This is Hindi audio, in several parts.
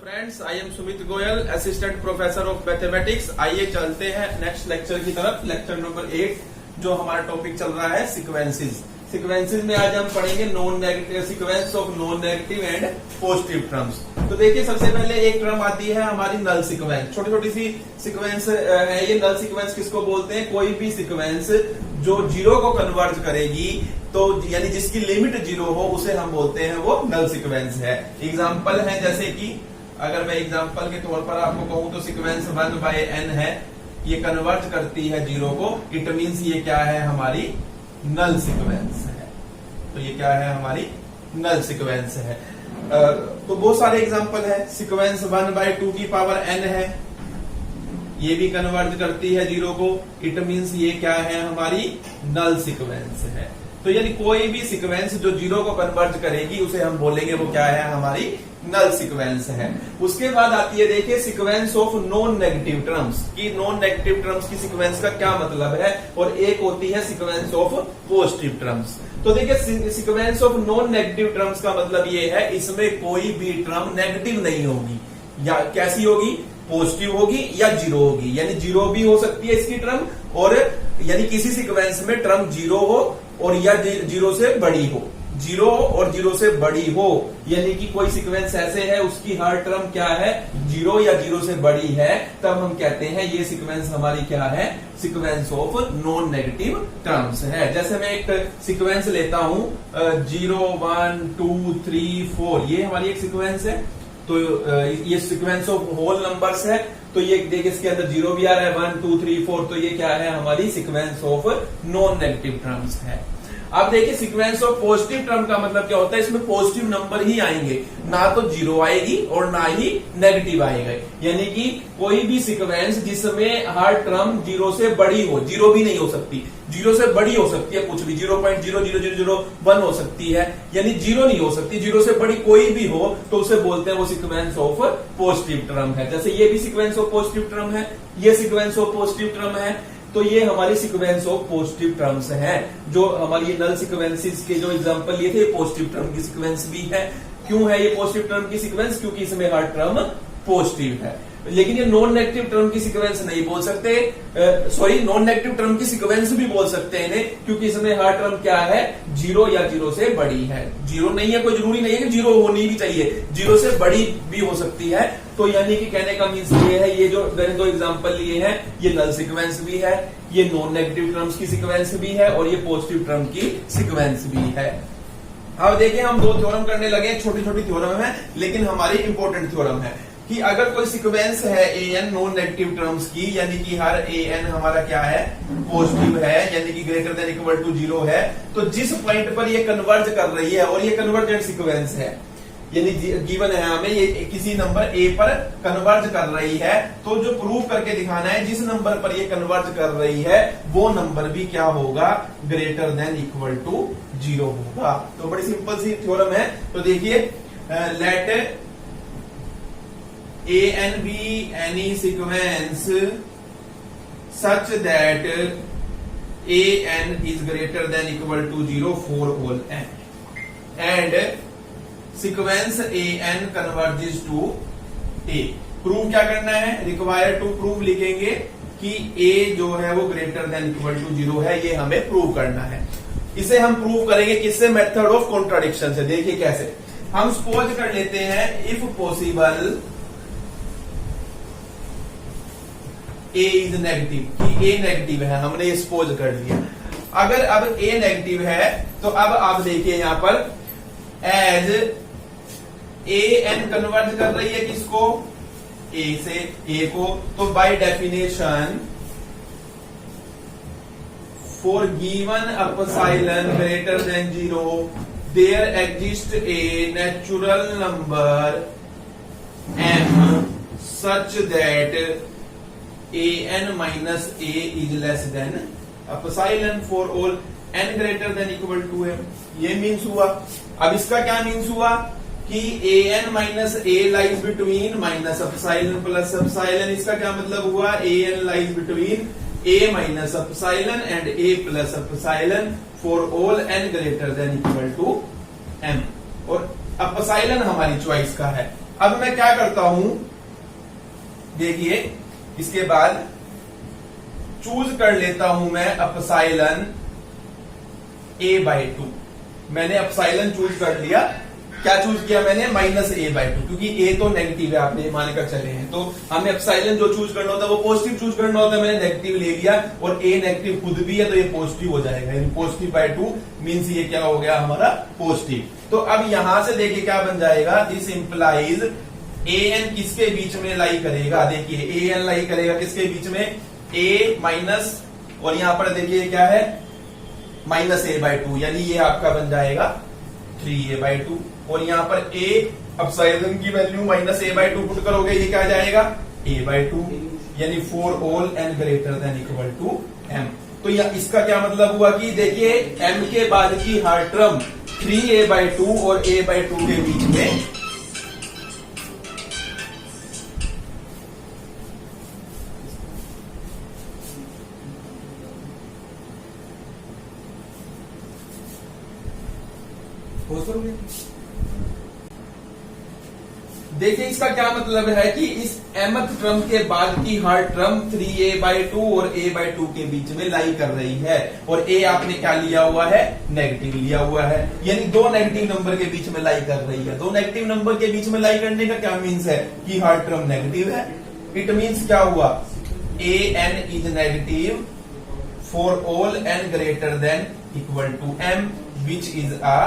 Friends, I am Sumit Goyal, assistant professor of mathematics. आइए चलते हैं नेक्स्ट लेक्चर की तरफ, लेक्चर नंबर 8, जो हमारा टॉपिक चल रहा है सीक्वेंसेस। सीक्वेंसेस में आज हम पढ़ेंगे non negative sequence of non negative and positive terms. तो देखिए, सबसे पहले एक टर्म आती है हमारी नल सीक्वेंस। छोटी छोटी सी सीक्वेंस है ये। नल सीक्वेंस किसको बोलते हैं? कोई भी सीक्वेंस जो जीरो को कन्वर्ज करेगी, तो यानी जिसकी लिमिट जीरो हो, उसे हम बोलते हैं वो नल सीक्वेंस है। एग्जाम्पल है, जैसे कि अगर मैं एग्जाम्पल के तौर पर आपको कहूं तो सीक्वेंस 1/n है, ये कन्वर्ट करती है जीरो को। इट मीन्स ये क्या है? हमारी नल सीक्वेंस है। तो ये क्या है? हमारी नल सीक्वेंस है। तो बहुत सारे एग्जाम्पल है। सीक्वेंस 1/2 की पावर n है, ये भी कन्वर्ट करती है जीरो को। इट मीन्स ये क्या है? हमारी नल सीक्वेंस है। तो यानी कोई भी सीक्वेंस जो जीरो को कन्वर्ट करेगी, उसे हम बोलेंगे वो क्या है? हमारी नल सीक्वेंस है। उसके बाद आती है, देखिए, sequence of non negative terms की। नॉन नेगेटिव टर्म्स की सीक्वेंस का क्या मतलब है? और एक होती है सीक्वेंस ऑफ पॉजिटिव टर्म्स। तो देखिए, sequence of non negative terms का मतलब ये है, इसमें कोई भी टर्म नेगेटिव नहीं होगी। या कैसी होगी? पॉजिटिव होगी या जीरो होगी। यानी जीरो भी हो सकती है इसकी टर्म, और यानी किसी सीक्वेंस में टर्म जीरो हो और या जीरो से बड़ी हो। जीरो और जीरो से बड़ी हो, यानी कि कोई सीक्वेंस ऐसे है उसकी हर टर्म क्या है? जीरो या जीरो से बड़ी है, तब हम कहते हैं ये सीक्वेंस हमारी क्या है? Sequence of non negative terms है। जैसे मैं एक सीक्वेंस लेता हूं 0 1 2 3 4, ये हमारी एक सीक्वेंस है। तो ये सीक्वेंस ऑफ होल नंबर्स है। तो ये देखिए, इसके अंदर जीरो भी आ रहा है, 1 2 3 4। तो ये क्या है? हमारी sequence of non negative terms है। अब देखिए, सीक्वेंस ऑफ पॉजिटिव टर्म का मतलब क्या होता है? इसमें पॉजिटिव नंबर ही आएंगे, ना तो जीरो आएगी और ना ही नेगेटिव आएगा। यानी कि कोई भी सीक्वेंस जिसमें हर टर्म जीरो से बड़ी हो, जीरो भी नहीं हो सकती, जीरो से बड़ी हो सकती है कुछ भी, 0.00001 हो सकती है, यानी जीरो नहीं हो सकती। जीरो से बड़ी कोई भी हो तो उसे बोलते हैं वो सीक्वेंस ऑफ पॉजिटिव टर्म है। जैसे ये भी सीक्वेंस ऑफ पॉजिटिव टर्म है, ये सीक्वेंस ऑफ पॉजिटिव टर्म है। तो ये हमारी सीक्वेंस ऑफ पॉजिटिव टर्म्स हैं। जो हमारी ये नल सीक्वेंसेस के जो एग्जांपल लिए थे, पॉजिटिव टर्म की सीक्वेंस भी है। क्यों है ये पॉजिटिव टर्म की सीक्वेंस? क्योंकि इसमें हर टर्म पॉजिटिव है। लेकिन ये नॉन नेगेटिव टर्म की सीक्वेंस नहीं बोल सकते। सॉरी, नॉन नेगेटिव टर्म की सीक्वेंस भी बोल सकते हैं इन्हें, क्योंकि इसमें हर टर्म क्या है? जीरो या जीरो से बड़ी है। जीरो नहीं है, कोई जरूरी नहीं है कि जीरो होनी भी चाहिए, जीरो से बड़ी भी हो सकती है। तो यानी कि कहने का मीन्स ये है, ये जो मैंने दो एग्जांपल लिए हैं, ये नल सीक्वेंस भी है, ये नॉन नेगेटिव टर्म्स की सीक्वेंस भी है, और ये पॉजिटिव टर्म की सीक्वेंस भी है। अब देखिए, हम दो थ्योरम करने लगे। छोटी छोटी थ्योरम है, लेकिन हमारी इंपॉर्टेंट थ्योरम है कि अगर कोई सीक्वेंस है an नॉन नेगेटिव टर्म्स की, यानी कि हर an हमारा क्या है? पॉजिटिव है, यानी कि ग्रेटर देन इक्वल टू 0 है। तो जिस पॉइंट पर ये कन्वर्ज कर रही है, और ये कन्वर्जेंट सीक्वेंस है, यानी गिवन है हमें ये किसी नंबर a पर कन्वर्ज कर रही है, तो जो प्रूव करके दिखाना है, जिस नंबर पर ये कन्वर्ज कर रही है वो नंबर भी क्या होगा? ग्रेटर देन इक्वल टू 0 होगा। तो बड़ी सिंपल सी थ्योरम है। तो देखिए, late an be any sequence such that an is greater than equal to 0 for all n, and sequence an converges to a। Prove क्या करना है? रिक्वायर टू प्रूव लिखेंगे कि a जो है वो ग्रेटर देन इक्वल टू 0 है, ये हमें प्रूव करना है। इसे हम प्रूव करेंगे किससे? मेथड ऑफ कॉन्ट्राडिक्शन से। देखिए कैसे। हम सपोज कर लेते हैं, if possible a is negative, कि a नेगेटिव है, हमने ये सपोज कर लिया। अगर अब a नेगेटिव है, तो अब आप देखिए यहां पर एज an कन्वर्ज कर रही है किसको? a से a को। तो by definition for given epsilon greater than 0 there exist a natural number m such that an minus a is less than epsilon for all n greater than equal to m। ये मीन्स हुआ। अब इसका क्या मीन्स हुआ? कि an minus a lies between minus epsilon plus epsilon। इसका क्या मतलब हुआ? an lies between a minus epsilon and a plus epsilon for all n greater than equal to m। और epsilon हमारी चॉइस का है, अब मैं क्या करता हूं, देखिए इसके बाद चूज कर लेता हूं मैं एप्सिलॉन a/2। मैंने एप्सिलॉन चूज कर लिया। क्या चूज किया मैंने? -a/2, क्योंकि a तो नेगेटिव है, आपने मानकर चले हैं। तो हमें एप्सिलॉन जो चूज करना होता है वो पॉजिटिव चूज करना होता है, मैंने नेगेटिव ले लिया, और a नेगेटिव खुद भी है तो ये पॉजिटिव हो जाएगा, यानी +2 मींस ये क्या हो गया हमारा? पॉजिटिव। तो अब यहां से देखिए क्या बन जाएगा, दिस इंप्लाइज an किसके बीच में लाई करेगा? देखिए an लाई करेगा किसके बीच में? a माइनस, और यहां पर देखिए क्या है? -a/2, यानी ये आपका बन जाएगा 3a/2, और यहां पर a एप्सिलॉन की वैल्यू -a/2 पुट करोगे, ये क्या आ जाएगा? a/2, यानी for all n greater than equal to m। तो इसका क्या मतलब हुआ कि देखिए m के बाद की हर टर्म 3a/2 और a/2 के बीच में देखिए इसका क्या मतलब है कि इस mth टर्म के बाद की हर टर्म 3a/2 और a/2 के बीच में लाई कर रही है, और a आपने क्या लिया हुआ है? नेगेटिव लिया हुआ है, यानी दो नेगेटिव नंबर के बीच में लाई कर रही है। दो नेगेटिव नंबर के बीच में लाई करने का क्या मीन्स है? कि हर टर्म नेगेटिव है। इट मीन्स क्या हुआ? an is negative for all n greater than equal to m, which is a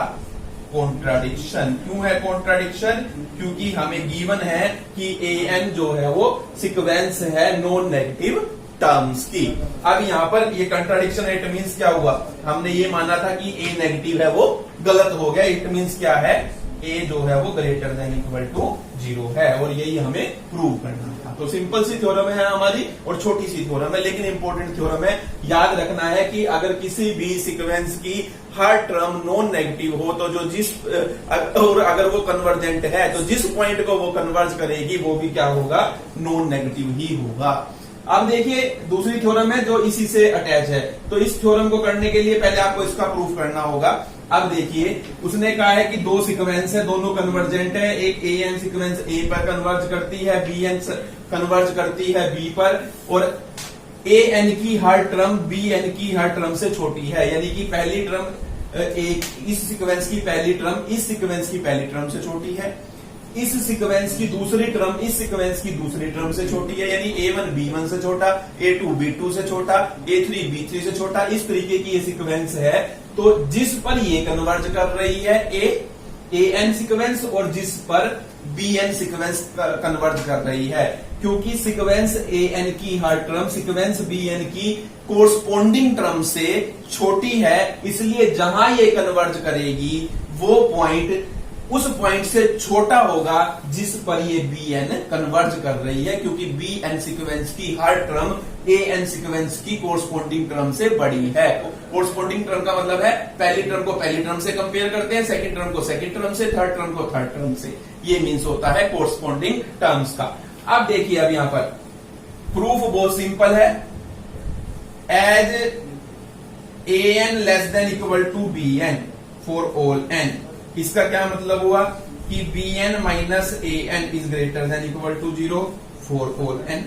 contradiction. क्यों है कॉन्ट्राडिक्शन? क्योंकि हमें गिवन है कि an जो है वो सीक्वेंस है नॉन नेगेटिव टर्म्स की। अब यहां पर ये कंट्राडिक्शन है, इट मींस क्या हुआ? हमने ये माना था कि a नेगेटिव है, वो गलत हो गया। इट मींस क्या है? a जो है वो ग्रेटर देन इक्वल टू 0 है, और यही हमें प्रूव करना था। तो सिंपल सी थ्योरम है हमारी, और छोटी सी थ्योरम है, लेकिन इंपॉर्टेंट थ्योरम है। याद रखना है कि अगर किसी भी सीक्वेंस की हर टर्म नॉन नेगेटिव हो तो जो जिस और अगर वो कन्वर्जेंट है तो जिस पॉइंट को वो कन्वर्ज करेगी वो भी क्या होगा? नॉन नेगेटिव ही होगा। अब देखिए दूसरी थ्योरम है जो इसी से अटैच है। तो इस थ्योरम को करने के लिए पहले आपको इसका प्रूफ करना होगा। अब देखिए उसने कहा है कि दो सीक्वेंस है, दोनों कन्वर्जेंट है। एक an सीक्वेंस a पर कन्वर्ज करती है, bn कन्वर्ज करती है b पर, और an की हर टर्म bn की हर टर्म से छोटी है, यानी कि पहली टर्म इस सीक्वेंस की पहली टर्म इस सीक्वेंस की पहली टर्म से छोटी है, इस सीक्वेंस की दूसरी टर्म इस सीक्वेंस की दूसरी टर्म से छोटी है, यानी a1 b1 से छोटा, a2 b2 से छोटा, a3 b3 से छोटा। इस तरीके की ये सीक्वेंस है। तो जिस पर ये कन्वर्ज कर रही है an सीक्वेंस, और जिस पर bn सीक्वेंस कन्वर्ज कर रही है, क्योंकि सीक्वेंस an की हर टर्म सीक्वेंस bn की कोरस्पोंडिंग टर्म से छोटी है, इसलिए जहां ये कन्वर्ज करेगी वो पॉइंट उस पॉइंट से छोटा होगा जिस पर ये bn कन्वर्ज कर रही है, क्योंकि bn सीक्वेंस की हर टर्म an सीक्वेंस की कोरस्पोंडिंग टर्म से बड़ी है। कोरस्पोंडिंग टर्म का मतलब है पहली टर्म को पहली टर्म से कंपेयर करते हैं, सेकंड टर्म को सेकंड टर्म से, थर्ड टर्म को थर्ड टर्म से। ये मीन्स होता है कोरस्पोंडिंग टर्म्स का। अब देखिए अब यहां पर प्रूफ बहुत सिंपल है। As an less than equal to bn for all n, इसका क्या मतलब हुआ कि bn minus an is greater than equal to 0 for all n।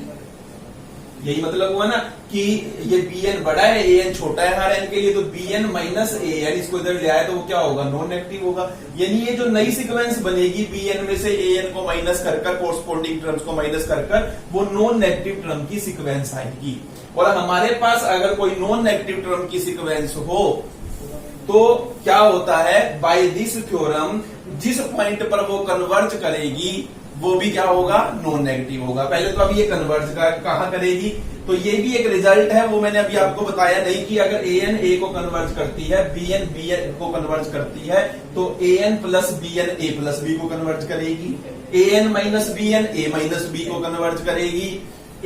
यही मतलब हुआ ना कि ये bn बड़ा है, an छोटा है हर n के लिए, तो bn माइनस an इसको इधर ले आया तो वो क्या होगा? नॉन नेगेटिव होगा। यानी ये जो नई सीक्वेंस बनेगी bn में से an को माइनस कर कोरस्पोंडिंग टर्म्स को माइनस कर वो नॉन नेगेटिव टर्म की सीक्वेंस आएगी। और हमारे पास अगर कोई नॉन नेगेटिव टर्म की सीक्वेंस हो तो क्या होता है? बाय दिस थ्योरम जिस पॉइंट पर वो कन्वर्ज करेगी वो भी क्या होगा? नॉन नेगेटिव होगा। पहले तो अब ये कन्वर्ज कहां करेगी? तो ये भी एक रिजल्ट है, वो मैंने अभी आपको बताया नहीं कि अगर an a को कन्वर्ज करती है, bn bn को कन्वर्ज करती है, तो an plus bn a plus b को कन्वर्ज करेगी, an minus bn a minus b को कन्वर्ज करेगी,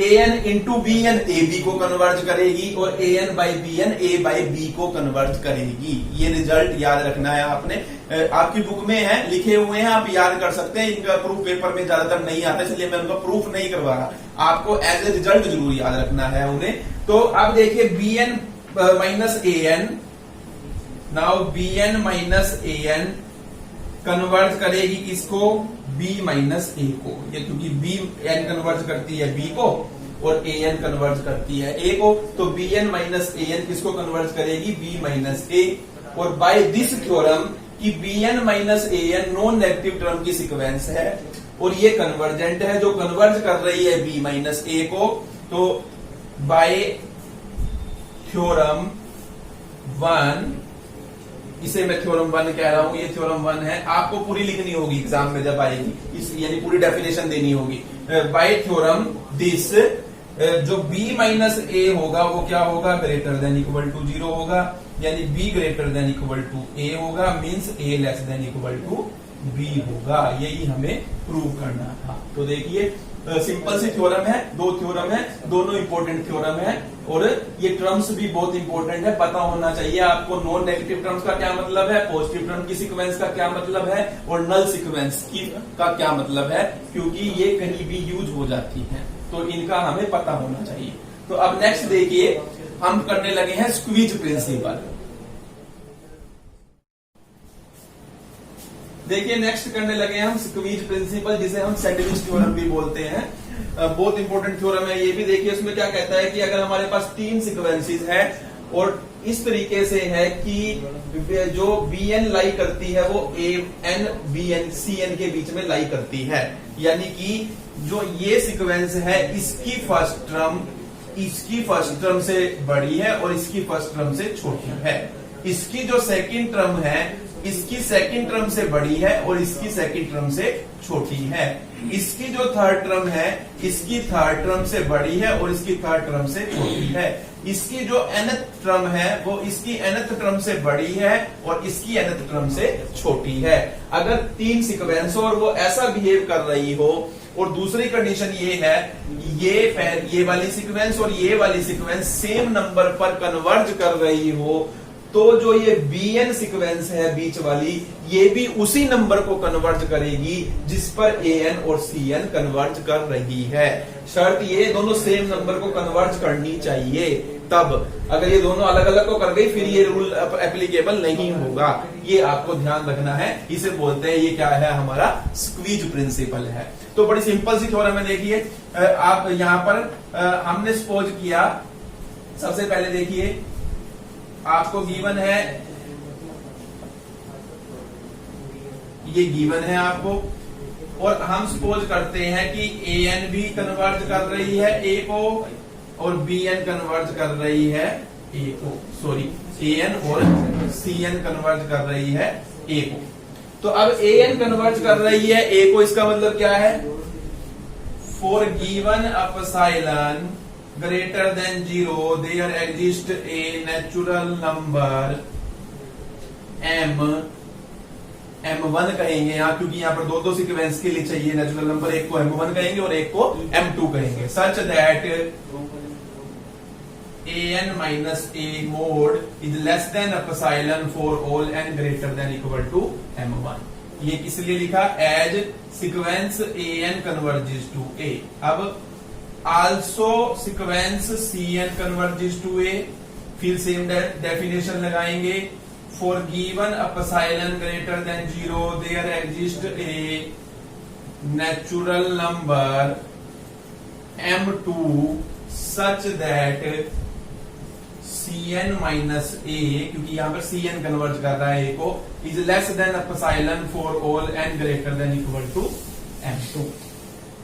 an into bn a b को कन्वर्ज करेगी, और an by bn a by b को कन्वर्ज करेगी। ये रिजल्ट याद रखना है आपने। आपकी बुक में है, लिखे हुए हैं, आप याद कर सकते हैं। इनका प्रूफ पेपर में ज्यादातर नहीं आता, इसलिए मैं उनका प्रूफ नहीं करवा रहा। आपको एज ए रिजल्ट जरूर याद रखना है उन्हें। तो अब देखिए bn minus an, now bn minus an convert करेगी किसको? बी माइनस ए को, ये क्योंकि बी एन कन्वर्ज करती है बी को और ए एन कन्वर्ज करती है ए को, तो B N minus A N किसको कन्वर्ज करेगी, बी माइनस ए। और बाय दिस थ्योरम कि B N minus A N non negative term की सीक्वेंस है और ये कन्वर्जेंट है जो कन्वर्ज कर रही है बी माइनस ए को, तो बाय थ्योरम 1, इसे मैं थ्योरम 1 कह रहा हूं, ये थ्योरम 1 है, आपको पूरी लिखनी होगी एग्जाम में जब आएगी, इस यानी पूरी डेफिनेशन देनी होगी। बाय थ्योरम दिस जो b माइनस ए होगा वो क्या होगा, ग्रेटर देन इक्वल टू 0 होगा, यानी b greater than equal to a होगा, means a less than equal to b होगा। यही हमें प्रूव करना था। तो देखिए सिंपल सी थ्योरम है, दो थ्योरम है, दोनों इंपॉर्टेंट थ्योरम है और ये टर्म्स भी बहुत इंपॉर्टेंट है, पता होना चाहिए आपको नॉन नेगेटिव टर्म्स का क्या मतलब है, पॉजिटिव टर्म की सीक्वेंस का क्या मतलब है और नल सीक्वेंस की का क्या मतलब है, क्योंकि ये कहीं भी यूज हो जाती है, तो इनका हमें पता होना चाहिए। तो अब नेक्स्ट देखिए हम करने लगे हैं स्क्वीज प्रिंसिपल। देखिए नेक्स्ट करने लगे हैं हम स्क्वीज प्रिंसिपल, जिसे हम सैंडविच थ्योरम भी बोलते हैं। बहुत इंपॉर्टेंट थ्योरम है ये भी। देखिए उसमें क्या कहता है कि अगर हमारे पास 3 सीक्वेंसेस है और इस तरीके से है कि जो बी एन लाई करती है वो a n b n c n के बीच में लाई करती है, यानी कि जो ये सीक्वेंस है इसकी फर्स्ट टर्म से बड़ी है और इसकी फर्स्ट टर्म से छोटी है, इसकी जो सेकंड टर्म है इसकी सेकंड टर्म से बड़ी है और इसकी सेकंड टर्म से छोटी है, इसकी जो थर्ड टर्म है इसकी थर्ड टर्म से बड़ी है और इसकी थर्ड टर्म से छोटी है, इसकी जो nth टर्म है वो इसकी nth टर्म से बड़ी है और इसकी nth टर्म से छोटी है। अगर 3 सीक्वेंस और वो ऐसा बिहेव कर रही हो और दूसरी कंडीशन ये है ये वाली सीक्वेंस और ये वाली सीक्वेंस सेम नंबर पर कन्वर्ज कर रही हो, तो जो ये bn सीक्वेंस है बीच वाली ये भी उसी नंबर को कन्वर्ज करेगी जिस पर an और cn कन्वर्ज कर रही है। शर्त ये दोनों सेम नंबर को कन्वर्ज करनी चाहिए, तब अगर ये दोनों अलग अलग को कर गई फिर ये रूल एप्लीकेबल नहीं होगा, ये आपको ध्यान रखना है। इसे बोलते हैं, ये क्या है, हमारा स्क्वीज प्रिंसिपल है। तो बड़ी सिंपल सी थ्योरम है। देखिए आप यहां पर हमने सपोज किया, सबसे पहले देखिए आपको गिवन है, ये गिवन है आपको, और हम सपोज करते हैं कि ए एन भी कन्वर्ज कर रही है ए को और बी एन कन्वर्ज कर रही है ए को, सॉरी ए एन और सी एन कन्वर्ज कर रही है ए को। तो अब ए एन कन्वर्ज कर रही है ए को, इसका मतलब क्या है, for given epsilon greater than 0 there exists a natural number m1 कहेंगे यहाँ, क्योंकि यहाँ पर दो सीक्वेंस के लिए चाहिए नेचुरल नंबर, एक को m1 कहेंगे और एक को m2 कहेंगे, such that an minus a mod is less than epsilon for all n greater than equal to m1। ये किस लिए लिखा, as sequence an converges to a। अब also sequence cn converges to a, फिर सेम डेफिनेशन लगाएंगे, for given epsilon greater than 0 there exists a natural number m2 such that cn minus a, क्योंकि यहां पर cn कन्वर्ज कर रहा है a को, is less than epsilon for all n greater than equal to m2।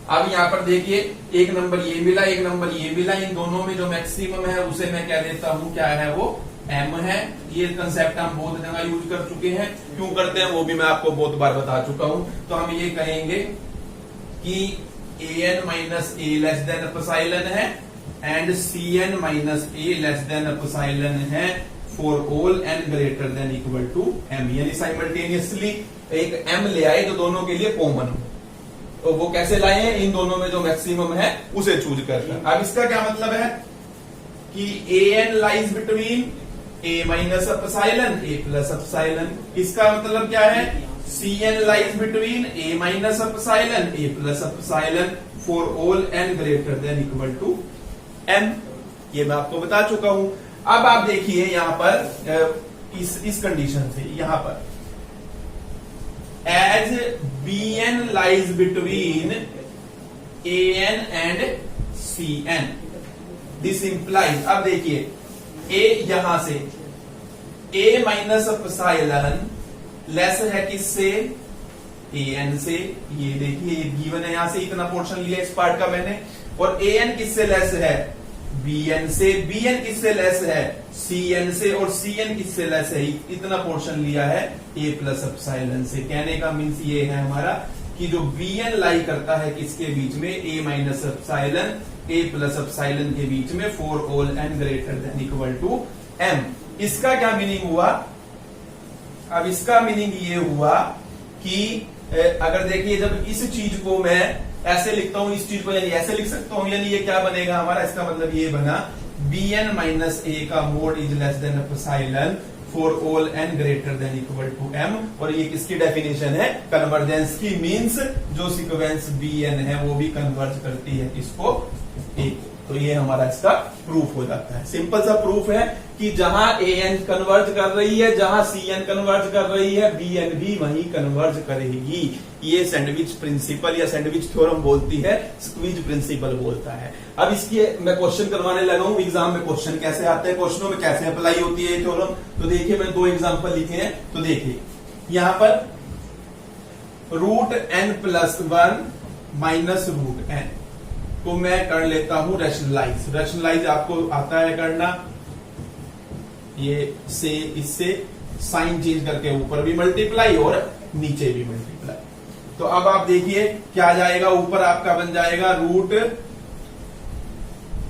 अब यहाँ पर देखिए एक नंबर ये मिला, एक नंबर ये मिला, इन दोनों में जो मैक्सिमम है उसे मैं कह देता हूं क्या है, वो m है। ये कंसेप्ट हम बहुत जगह यूज कर चुके हैं, क्यों करते हैं वो भी मैं आपको बहुत बार बता चुका हूं। तो हम ये कहेंगे कि an minus a less than epsilon है and cn minus a less than epsilon है for all n greater than equal to m, यानी साइमल्टेनियसली एक m ले आए जो दोनों के लिए कॉमन हो। तो वो कैसे लाए हैं, इन दोनों में जो मैक्सिमम है उसे चूज करके। अब इसका क्या मतलब है कि an lies between a minus epsilon a plus epsilon, इसका मतलब क्या है, cn lies between a minus epsilon a plus epsilon for all n greater than equal to m। ये मैं आपको बता चुका हूं। अब आप देखिए यहां पर इस कंडीशन से, यहां पर as bn lies between an and cn, this implies, अब देखिए a यहां से a माइनस एप्सिलॉन लेस है किससे, an से, ये देखिए ये गिवन है, यहां से इतना पोर्शन लिया इस पार्ट का मैंने, और an किससे लेस है, bn से, bn किससे लेस है, cn से, और cn किससे लेस है, इतना पोर्शन लिया है a प्लस एप्सिलॉन से। कहने का मीन्स ये है हमारा कि जो bn लाई करता है किसके बीच में, a minus epsilon a plus epsilon के बीच में, for all n greater than equal to m। इसका क्या मीनिंग हुआ, अब इसका मीनिंग ये हुआ कि अगर देखिए जब इस चीज को मैं ऐसे लिखता हूं, इस चीज को यानी ऐसे लिख सकता हूं, यानी ये क्या बनेगा हमारा, इसका मतलब ये बना bn माइनस a का mod is less than epsilon for all n greater than equal to m, और ये किसकी डेफिनेशन है, कन्वर्जेंस की, मींस जो सीक्वेंस bn है वो भी कन्वर्ज करती है इसको a को। तो ये हमारा इसका प्रूफ हो जाता है, सिंपल सा प्रूफ है कि जहां an कन्वर्ज कर रही है, जहां cn कन्वर्ज कर रही है, bn भी वहीं कन्वर्ज करेगी। ये सैंडविच प्रिंसिपल या सैंडविच थ्योरम बोलती है, स्क्वीज प्रिंसिपल बोलता है। अब इसकी मैं क्वेश्चन करवाने लगा हूं, एग्जाम में क्वेश्चन कैसे आते हैं, क्वेश्चनों में कैसे अप्लाई होती है ये थ्योरम। तो देखिए मैंने 2 एग्जाम्पल लिखे हैं, तो देखिए यहां पर √n+1 माइनस √n को मैं कर लेता हूं रैशनलाइज। रैशनलाइज आपको आता है करना, ये से इससे साइन चेंज करके ऊपर भी मल्टीप्लाई और नीचे भी मल्टीप्लाई। तो अब आप देखिए क्या आ जाएगा, ऊपर आपका बन जाएगा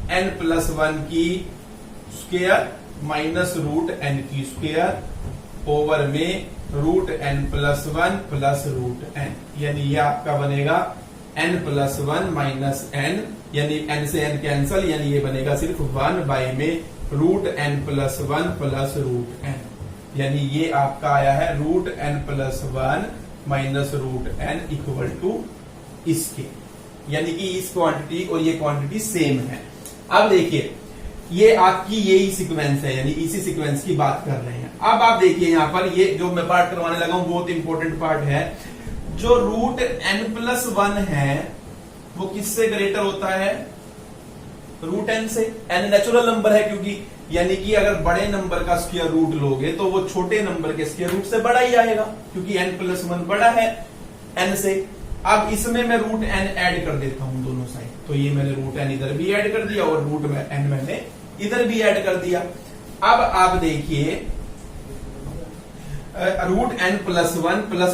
√n+1 की स्क्वायर माइनस √n की स्क्वायर ओवर में √n+1 प्लस √n, यानी ये आपका बनेगा n+1 माइनस n, यानी n से n कैंसल, यानी ये बनेगा सिर्फ 1 बाय में √n+1 प्लस √n, यानी ये आपका आया है √n+1 minus √n equal to इसके, यानी कि इस क्वांटिटी और ये क्वांटिटी सेम है। अब देखिए ये आपकी यही सीक्वेंस है, यानी इसी सीक्वेंस की बात कर रहे हैं। अब आप देखिए यहां पर ये जो मैं पार्ट करवाने लगा हूं बहुत इंपॉर्टेंट पार्ट है, जो √n+1 है वो किससे ग्रेटर होता है, √n से। n नेचुरल नंबर है क्योंकि, यानी कि अगर बड़े नंबर का स्क्वायर रूट लोगे तो वो छोटे नंबर के स्क्वायर रूट से बड़ा ही आएगा, क्योंकि n+1 बड़ा है n से। अब इसमें मैं √n ऐड कर देता हूं दोनों साइड, तो ये मैंने √n इधर भी ऐड कर दिया और √n मैंने इधर भी ऐड कर दिया। अब आप देखिए √n+1 प्लस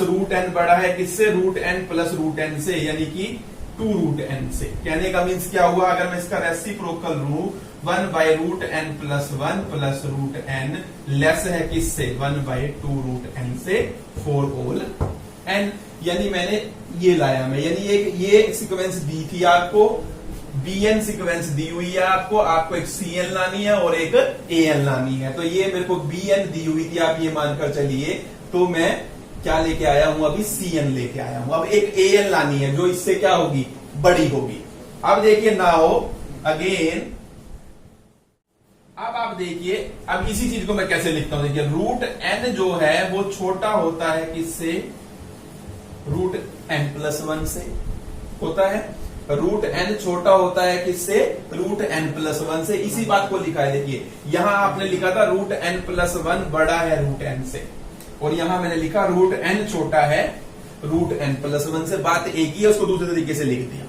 √n बड़ा है किससे, √n प्लस √n से, यानी कि 2√n से। कहने का मीन्स क्या हुआ, अगर मैं इसका रेसिप्रोकल लूं 1/√n+1 प्लस √n लेस है किससे, 1/2√n से फॉर ऑल n, यानी मैंने ये लाया मैं, यानी ये सीक्वेंस दी थी आपको, bn सीक्वेंस दी हुई है आपको एक cn लानी है और एक an लानी है। तो ये मेरे को bn दी हुई थी, आप ये मानकर चलिए, तो मैं क्या लेके आया हूं, अभी cn लेके आया हूं। अब एक an लानी है जो इससे क्या होगी, बड़ी होगी। अब देखिए नाउ अगेन, अब आप देखिए अब इसी चीज को मैं कैसे लिखता हूं, देखिए √n जो है वो छोटा होता है किससे, √n+1 से होता है, √n छोटा होता है किससे, √n+1 से। इसी बात को लिखा है, देखिए यहां आपने लिखा था √n+1 बड़ा है √n से, और यहां मैंने लिखा √n छोटा है √n+1 से। बात एक ही है, उसको दूसरे तरीके से लिख दिया।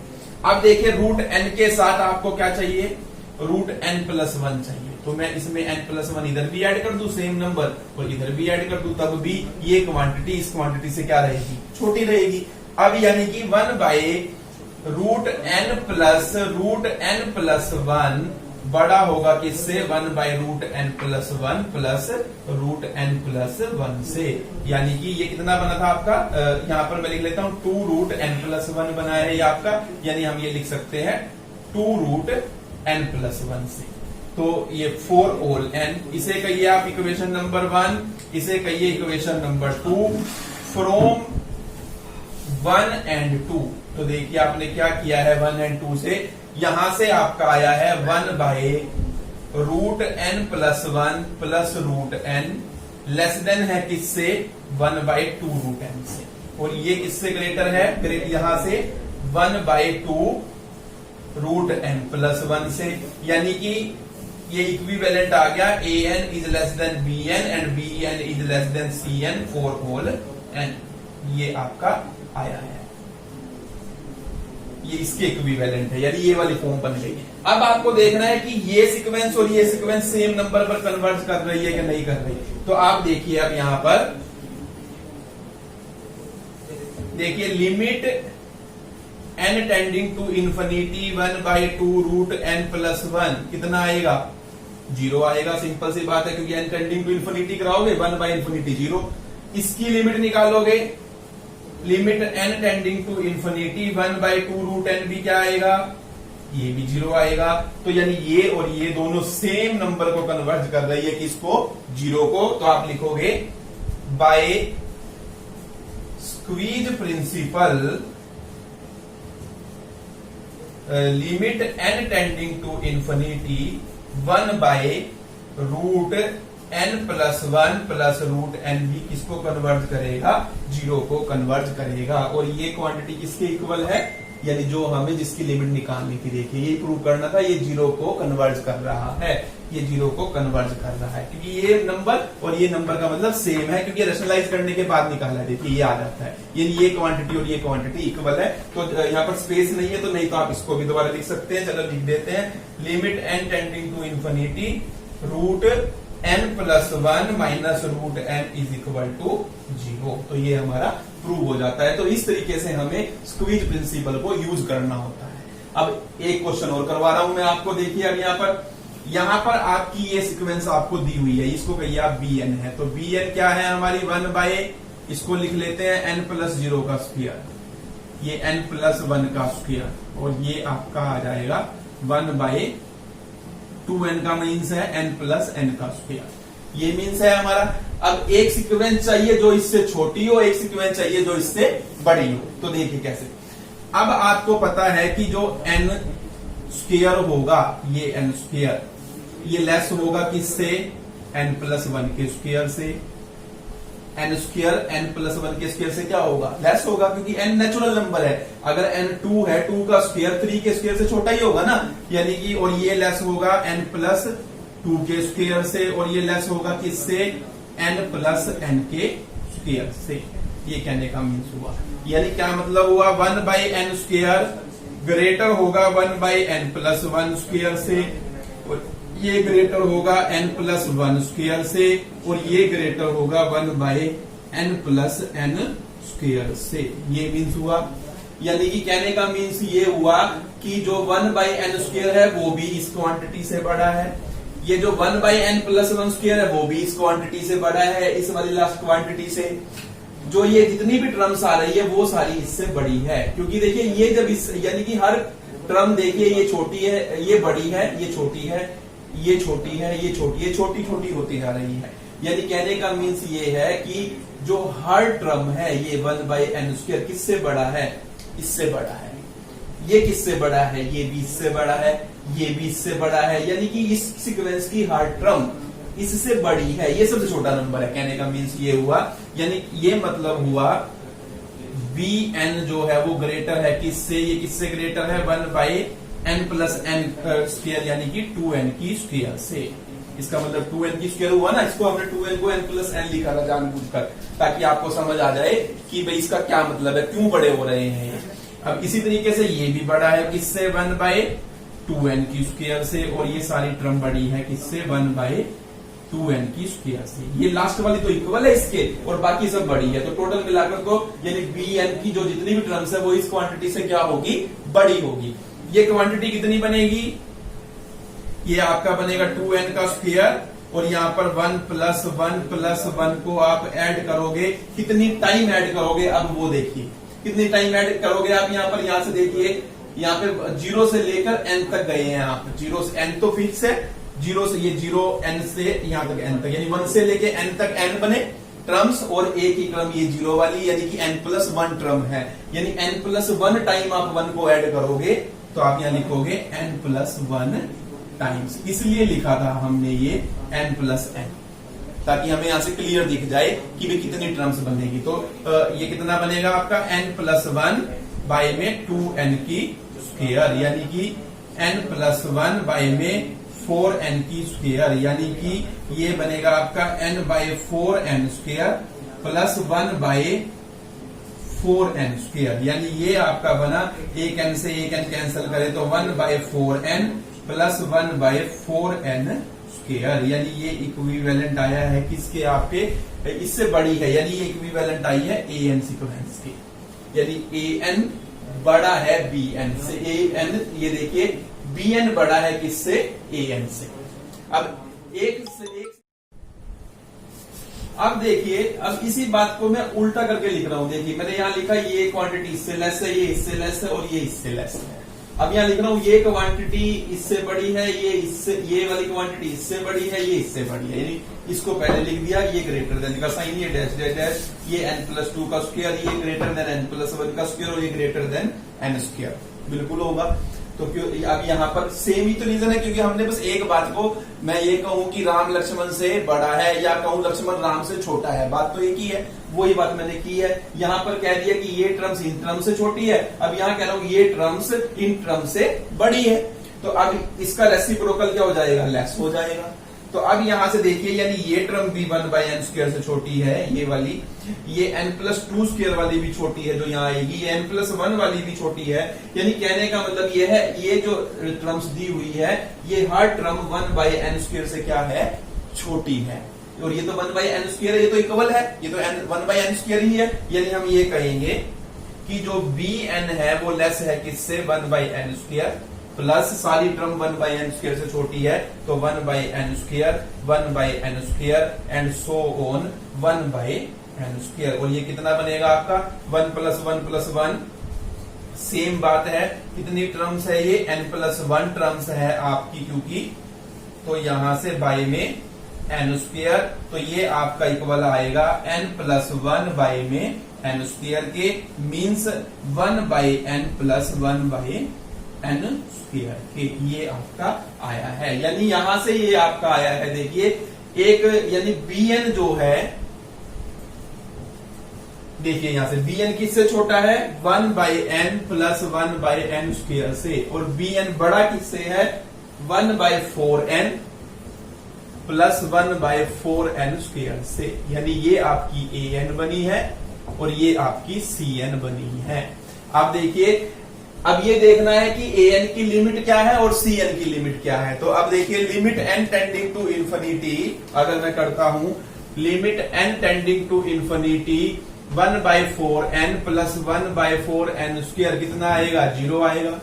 अब देखिए √n के साथ आपको क्या चाहिए, √n+1 चाहिए, तो मैं इसमें n+1 इधर भी ऐड कर दूं सेम नंबर, और इधर भी ऐड कर दूं, तब भी ये क्वांटिटी इस क्वांटिटी से क्या रहेगी, छोटी रहेगी। अब यानी कि 1/√n प्लस √n+1 बड़ा होगा किससे, 1/√n+1 प्लस √n+1 से, यानी कि ये कितना बना था आपका, यहां पर मैं लिख लेता हूं 2√n+1 बना है ये आपका, यानी हम ये लिख सकते हैं 2√n+1 से। तो ये फॉर ऑल n, इसे कहिए आप इक्वेशन नंबर 1, इसे कहिए इक्वेशन नंबर 2 फ्रॉम 1 and 2। तो देखिए आपने क्या किया है 1 and 2 से, यहां से आपका आया है 1/√n+1 plus √n less than है किससे, 1/2√n से। और ये किससे ग्रेटर है, यहां से 1/2 रूट n प्लस 1 से, यानी कि ये इक्विवेलेंट आ गया an is less than bn and bn is less than cn for whole n। ये आपका आया है, ये इसके इक्विवेलेंट है, यानी ये वाली फॉर्म बन गई। अब आपको देखना है कि ये सीक्वेंस और ये सीक्वेंस सेम नंबर पर कन्वर्ज कर रही है कि नहीं कर रही। तो आप देखिए, अब यहां पर देखिए limit n tending to infinity 1/2 root n plus 1 कितना आएगा, 0 आएगा। सिंपल सी बात है, क्योंकि n टेंडिंग टू इंफिनिटी कराओगे 1/∞ 0। इसकी लिमिट निकालोगे, limit n tending to infinity 1/2 root n भी क्या आएगा, ये भी 0 आएगा। तो यानी ये और ये दोनों सेम नंबर को कन्वर्ज कर रही है, किसको, 0 को। तो आप लिखोगे by squeeze principle limit n tending to infinity 1/रूट n plus 1 plus root n भी किसको कन्वर्ज करेगा, 0 को कन्वर्ज करेगा। और ये क्वांटिटी किसके इक्वल है, यानी जो हमें जिसकी लिमिट निकालनी थी। देखिए ये प्रूव करना था, ये 0 को कन्वर्ज कर रहा है, ये 0 को कन्वर्ज कर रहा है, क्योंकि ये नंबर और ये नंबर का मतलब सेम है, क्योंकि रेशनलाइज करने के बाद निकाला है। देखिए ये आ जाता है, ये क्वांटिटी और ये क्वांटिटी इक्वल है। तो यहाँ पर स्पेस नहीं है, तो नहीं तो आप इसको भी दोबारा लिख सकते हैं। चलो लिख देते हैं, limit n tending to infinity root n plus 1 minus root n is equal to 0। तो ये हमारा प्रूव हो जाता है। तो इस तरीके से हमें स्क्वीज प्रिंसिपल को यूज करना होता है। अब एक क्वेश्चन और करवा रहा हूं मैं आपको। देखिए अब यहाँ पर आपकी ये सीक्वेंस आपको दी हुई है, इसको कहिए आप bn है। तो bn क्या है हमारी, 1/ इसको लिख लेते हैं n प्लस 0 का स्क्वायर, ये n प्लस 1 का स्क्वायर, और ये आपका आ जाएगा 1/2n का मीन्स है n प्लस n का स्क्वायर। ये मीन्स है हमारा। अब एक सीक्वेंस चाहिए जो इससे छोटी हो, एक सीक्वेंस चाहिए जो इससे बड़ी हो। तो देखिए कैसे, अब आपको पता है कि जो n स्क्वायर होगा, ये n स्क्वायर, ये लेस होगा किससे, n प्लस 1 के स्क्वायर से। n स्क्वायर n प्लस 1 के स्क्वायर से क्या होगा, लेस होगा, क्योंकि n नेचुरल नंबर है। अगर n 2 है, 2 का स्क्वायर 3 के स्क्वायर से छोटा ही होगा ना, यानी कि। और ये लेस होगा n प्लस 2 के स्क्वायर से, और ये लेस होगा किससे, n प्लस n के स्क्वायर से। ये कहने का मीन्स हुआ, यानी क्या मतलब हुआ, 1/n स्क्वायर ग्रेटर होगा 1/n प्लस 1 स्क्वायर से, और ये ग्रेटर होगा n प्लस 1 स्क्वायर से, और ये ग्रेटर होगा 1/n प्लस n स्क्वायर से। ये मीन्स हुआ, यानी कि कहने का मीन्स ये हुआ कि जो 1/n स्क्वायर है वो भी इस क्वांटिटी से बड़ा है, ये जो 1/n प्लस 1 स्क्वायर है वो भी इस क्वांटिटी से बड़ा है, इस वाली लास्ट क्वांटिटी से। जो ये जितनी भी टर्म्स आ रही है वो सारी इससे बड़ी है, क्योंकि देखिए ये जब इस, यानी कि हर टर्म देखिए, ये छोटी है, ये बड़ी है, ये छोटी है, ये छोटी है, ये छोटी, ये छोटी छोटी होती जा रही है। यानी कहने का मीन्स ये है कि जो हर टर्म है, ये 1/n स्क्वायर किससे बड़ा है, इससे बड़ा है। ये किससे बड़ा है, ये भी इससे बड़ा है, ये भी इससे बड़ा है, यानी कि इस सीक्वेंस की हर टर्म इससे बड़ी है, ये सबसे छोटा नंबर है। कहने का मीन्स ये हुआ, यानी ये मतलब हुआ bn जो है वो ग्रेटर है किससे, ये किससे ग्रेटर है, 1/n प्लस n स्क्वायर, यानी कि 2n की स्क्वायर से। इसका मतलब 2n की स्क्वायर हुआ ना, इसको हमने 2n को n प्लस n लिखा था जानबूझकर, ताकि आपको समझ आ जाए कि भाई इसका क्या मतलब है, क्यों बड़े हो रहे हैं। अब इसी तरीके से ये भी बड़ा है किससे, 1/2n की स्क्वायर से, और ये सारी टर्म बड़ी है किससे, 1/2n की स्क्वायर से। ये लास्ट वाली तो इक्वल है इसके, और बाकी सब बड़ी है। तो टोटल मिलाकर तो यानी bn की जो जितनी भी टर्म्स है वो इस क्वांटिटी से क्या होगी, बड़ी होगी। ये क्वांटिटी कितनी बनेगी, ये आपका बनेगा 2n का स्क्वायर, और यहाँ पर 1 प्लस 1 प्लस 1 को आप ऐड करोगे, कितनी टाइम ऐड करोगे, अब वो देखिए कितनी टाइम ऐड करोगे आप। यहाँ पर, यहाँ से देखिए, यहाँ पे 0 से लेकर n तक गए हैं आप, 0 से n तो फिक्स है, 0 से ये 0 n से यहाँ तक n तक, यानी 1 से लेके n तक n बने टर्म्स, और एक ही टर्म ये 0 वाली, यानी कि n प्लस 1 टर्म है। यानी n प्लस 1 टाइम आप 1 को ऐड करोगे, तो आप यहाँ लिखोगे n प्लस 1 टाइम्स। इसलिए लिखा था हमने ये n प्लस n, ताकि हमें यहाँ से क्लियर दिख जाए कि भी कितनी टर्म्स बनेगी। तो ये कितना बनेगा आपका n+1 बाय में 2n की स्क्वायर, यानी कि n+1 बाय में 4n की स्क्वायर, यानी कि ये बनेगा आपका n/4n square plus 1/4n square, यानी ये आपका बना एक n से एक n कैंसिल करे तो 1/4n प्लस 1/4n स्क्वायर, यानी ये इक्विवेलेंट आया है किसके, आपके इससे बड़ी है, यानी ये इक्विवेलेंट आई है an सीक्वेंस की, यानी an बड़ा है bn से। an ये देखिए bn बड़ा है किससे, an से। अब अब देखिए, अब इसी बात को मैं उल्टा करके लिख रहा हूं। देखिए मैंने यहां लिखा ये क्वांटिटी इससे लेस है, ये इससे लेस है और ये इससे लेस है। अब यहां लिख रहा हूं ये क्वांटिटी इससे बड़ी है, ये वाली क्वांटिटी इससे बड़ी है, ये इससे बड़ी है, यानी इसको पहले लिख दिया, ये ग्रेटर देन का साइन, ये डैश डैश डैश, ये n+2 का स्क्वायर, ये ग्रेटर देन n+1 का स्क्वायर और ये ग्रेटर देन n स्क्वायर, बिल्कुल होगा। तो क्यों अब यहाँ पर सेम ही तो रीजन है, क्योंकि हमने बस एक बात को, मैं ये कहूं कि राम लक्ष्मण से बड़ा है या कहूं लक्ष्मण राम से छोटा है, बात तो एक ही है, वही बात मैंने की है। यहाँ पर कह दिया कि ये टर्म्स इन टर्म से छोटी है, अब यहाँ कह रहा हूं ये टर्म्स इन टर्म से बड़ी है, तो अब इसका रेसिप्रोकल क्या हो जाएगा, लेस हो जाएगा। तो अब यहां से देखिए, यानी ये टर्म भी 1/n स्क्वायर से छोटी है, ये वाली, ये n+2 स्क्वायर वाली भी छोटी है जो यहाँ आएगी, ये n+1 वाली भी छोटी है, यानी कहने का मतलब ये है, ये जो टर्म्स दी हुई है ये हर टर्म 1/n स्क्वायर से क्या है, छोटी है, और ये तो 1/n स्क्वायर है, ये तो इक्वल है, ये तो 1/n स्क्वायर ही है, यानी हम ये कहेंगे कि जो bn है वो लेस है किससे, 1/n स्क्वायर, प्लस सारी टर्म 1/n स्क्वायर से छोटी है, तो 1/n square, 1/n square and so on 1/n square, और ये कितना बनेगा आपका 1 + 1 + 1, सेम बात है, कितनी टर्म्स है ये, n+1 टर्म्स है आपकी, क्योंकि तो यहां से बाय में n स्क्वायर, तो ये आपका इक्वल आएगा n+1 बाय में n स्क्वायर के, मीन्स 1/n + 1/n स्क्वायर के, ये आपका आया है, यानी यहां से ये आपका आया है। देखिए एक, यानी bn जो है, देखिए यहां से bn किससे छोटा है, 1/n + 1/n स्क्वायर से, और bn बड़ा किससे है, 1/4n + 1/4n स्क्वायर से, यानी ये आपकी an बनी है और ये आपकी cn बनी है। आप देखिए, अब ये देखना है कि an की लिमिट क्या है और cn की लिमिट क्या है। तो अब देखिए, limit n tending to infinity, अगर मैं करता हूं limit n tending to infinity 1/4n + 1/4n square, कितना आएगा, 0 आएगा।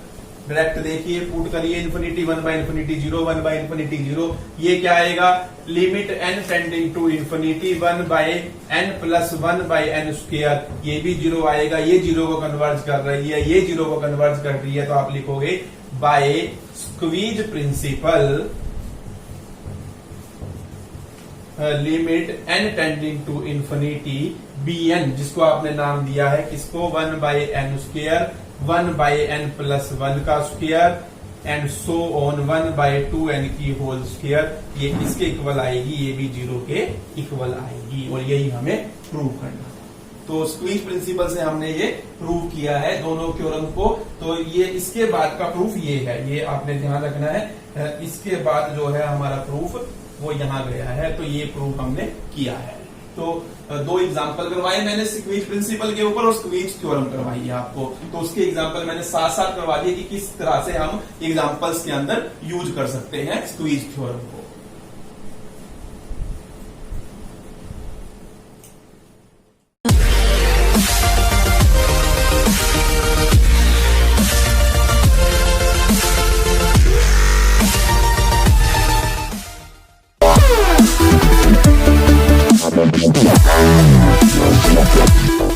डायरेक्ट देखिए, पुट करिए, इन्फिनिटी 1/∞ 0, 1/∞ 0, ये क्या आएगा, limit n tending to infinity 1/n + 1/n square, ये भी 0 आएगा। ये 0 को कन्वर्ज कर रही है, ये 0 को कन्वर्ज कर रही है, तो आप लिखोगे by squeeze principle limit n tending to infinity bn, जिसको आपने नाम दिया है किसको, 1/n स्क्वायर, 1/n + 1 का square and so on 1/2n की होल स्क्वायर, ये किसके इक्वल आएगी, ये भी 0 के इक्वल आएगी, और यही हमें प्रूव करना। तो स्क्वीज प्रिंसिपल से हमने ये प्रूव किया है दोनों थ्योरम को। तो ये इसके बाद का प्रूफ ये है, ये आपने ध्यान रखना है, इसके बाद जो है हमारा प्रूफ वो यहां गया है, तो ये प्रूफ हमने किया है। तो 2 एग्जाम्पल करवाए मैंने स्क्वीज प्रिंसिपल के ऊपर और स्क्वीज थ्योरम करवाई है आपको, तो उसके एग्जाम्पल मैंने साथ साथ करवा दिए कि किस तरह से हम एग्जाम्पल्स के अंदर यूज कर सकते हैं स्क्वीज थ्योरम को। We'll be right back.